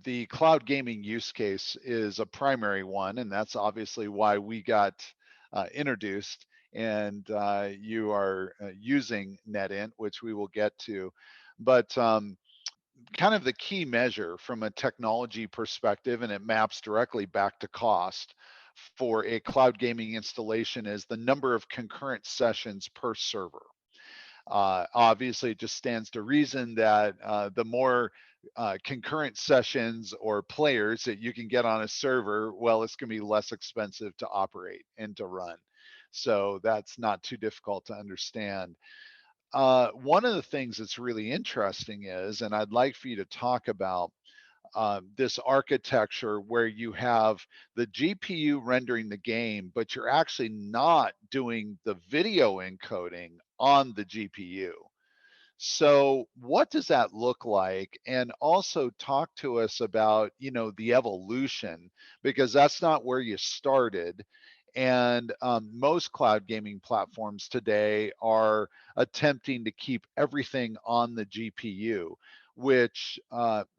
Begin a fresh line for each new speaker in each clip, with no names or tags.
the cloud gaming use case is a primary one, and that's obviously why we got introduced. And you are using NetInt, which we will get to. But kind of the key measure from a technology perspective, and it maps directly back to cost for a cloud gaming installation, is the number of concurrent sessions per server. Obviously, it just stands to reason that the more concurrent sessions or players that you can get on a server, well, it's going to be less expensive to operate and to run. So that's not too difficult to understand. One of the things that's really interesting is, and I'd like for you to talk about this architecture where you have the GPU rendering the game, but you're actually not doing the video encoding on the GPU. So what does that look like? And also talk to us about, the evolution, because that's not where you started. And most cloud gaming platforms today are attempting to keep everything on the GPU, which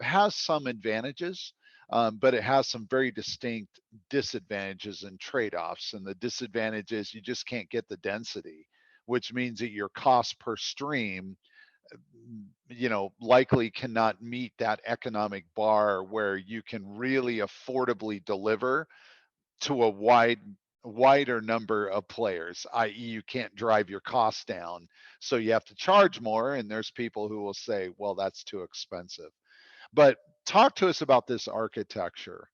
has some advantages, but it has some very distinct disadvantages and trade-offs. And the disadvantage is you just can't get the density, which means that your cost per stream likely cannot meet that economic bar where you can really affordably deliver to a wider number of players, i.e. you can't drive your costs down, so you have to charge more, and there's people who will say, well, that's too expensive. But talk to us about this architecture.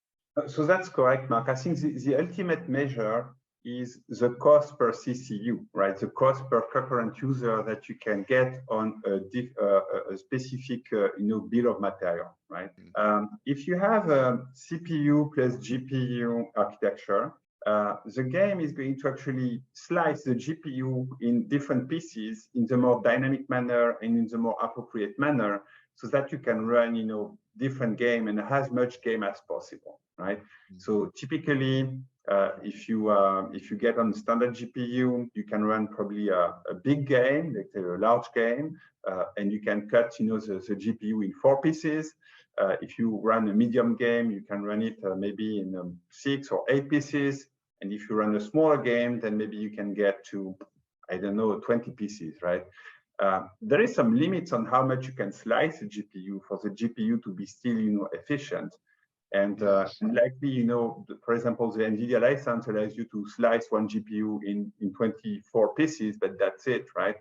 So that's correct, Mark. I think the ultimate measure is the cost per CCU, right? The cost per concurrent user that you can get on a specific, bill of material, right? If you have a CPU plus GPU architecture, the game is going to actually slice the GPU in different pieces in the more dynamic manner and in the more appropriate manner, so that you can run, different game and as much game as possible, right? So typically, if you get on standard GPU, you can run probably a big game, let's say a large game, and you can cut, the GPU in 4 pieces. If you run a medium game, you can run it maybe in 6 or 8 pieces. And if you run a smaller game, then maybe you can get to, 20 pieces, right? There is some limits on how much you can slice the GPU for the GPU to be still, efficient. And likely, for example, the NVIDIA license allows you to slice one GPU in 24 pieces, but that's it, right?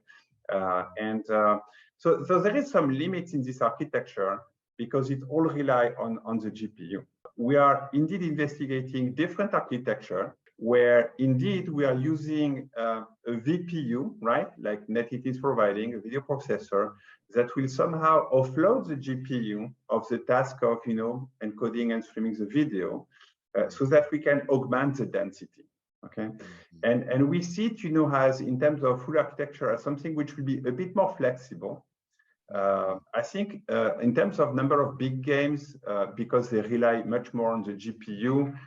So there is some limits in this architecture because it all rely on the GPU. We are indeed investigating different architecture where indeed we are using a VPU, right? Like NetInt is providing a video processor that will somehow offload the GPU of the task of, encoding and streaming the video, so that we can augment the density, okay? And we see it, as in terms of full architecture as something which will be a bit more flexible. I think in terms of number of big games, because they rely much more on the GPU,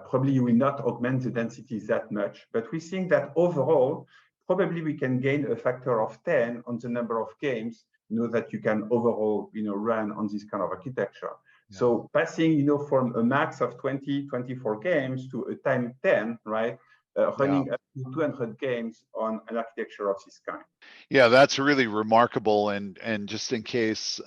probably you will not augment the density that much. But we think that overall, probably we can gain a factor of 10 on the number of games, that you can overall, run on this kind of architecture. Yeah. So passing, from a max of 20, 24 games to a time 10, right? Running up to 200 games on an architecture of this kind.
Yeah, that's really remarkable. And just in case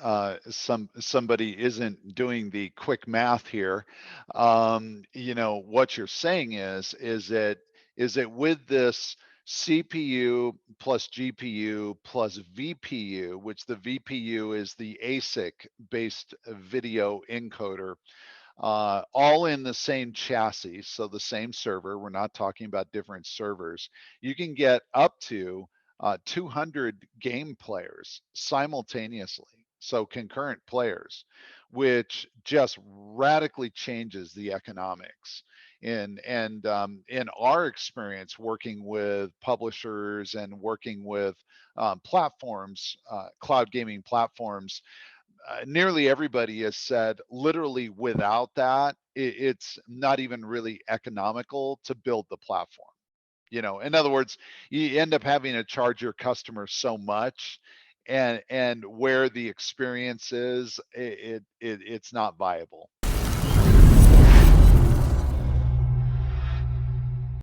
somebody isn't doing the quick math here, what you're saying is that with this CPU plus GPU plus VPU, which the VPU is the ASIC-based video encoder, all in the same chassis, so the same server. We're not talking about different servers. You can get up to 200 game players simultaneously, so concurrent players, which just radically changes the economics. And in our experience working with publishers and working with platforms, cloud gaming platforms, nearly everybody has said literally without that, it's not even really economical to build the platform. In other words, you end up having to charge your customers so much, and where the experience is, it's not viable.